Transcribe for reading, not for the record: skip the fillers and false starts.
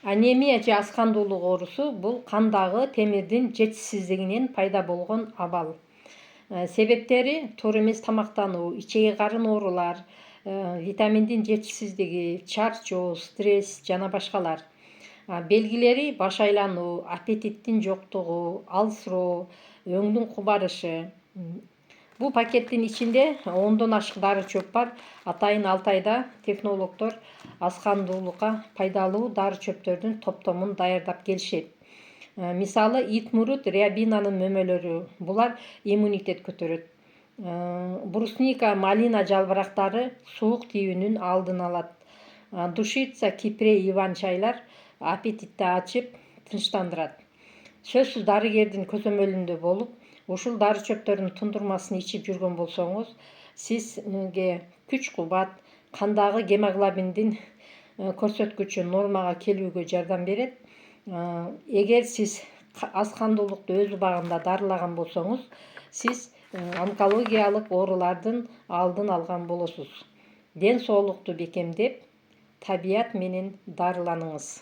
Анемия же аз кандуулук оорусу бул кандагы темирдин жетишсиздигинен пайда болгон абал. Себептери туура эмес тамактануу, ичеги карын оорулар, витаминдин жетишсиздиги, чарчоо, стресс жана башкалар. Белгилери баш айлануу, аппетиттин жоктугу, алсыроо, өңдүн кубарышы. Бул пакеттин ичинде 10дон ашык дары чөп бар. Атайын Алтайда технологдор аз кандуулукка пайдалуу дары чөптөрдүн топтомун даярдап келишет. Мисалы, ит мурут, рябинанын мөмөлөрү. Булар иммунитет көтөрөт. Брусника, малина жалбырактары суук тийүүнүн алдын алат. Душица, кипре, иван чайлар аппетитти ачып, тынчтандырат. Сөзсүз дарыгердин көзөмөлүндө болуп, ушул дары чөптөрдүн тундурмасын ичип жүргөн болсоңуз, сизге күч-кубат, кандагы гемоглобиндин көрсөткүчү нормага келүүгө жардам берет. Эгер сиз аз кандуулукту өз убагында дарылаган болсоңуз, сиз онкологиялык оорулардын алдын алган болосуз. Ден соолукту бекемдеп, табият менен дарыланыңыз.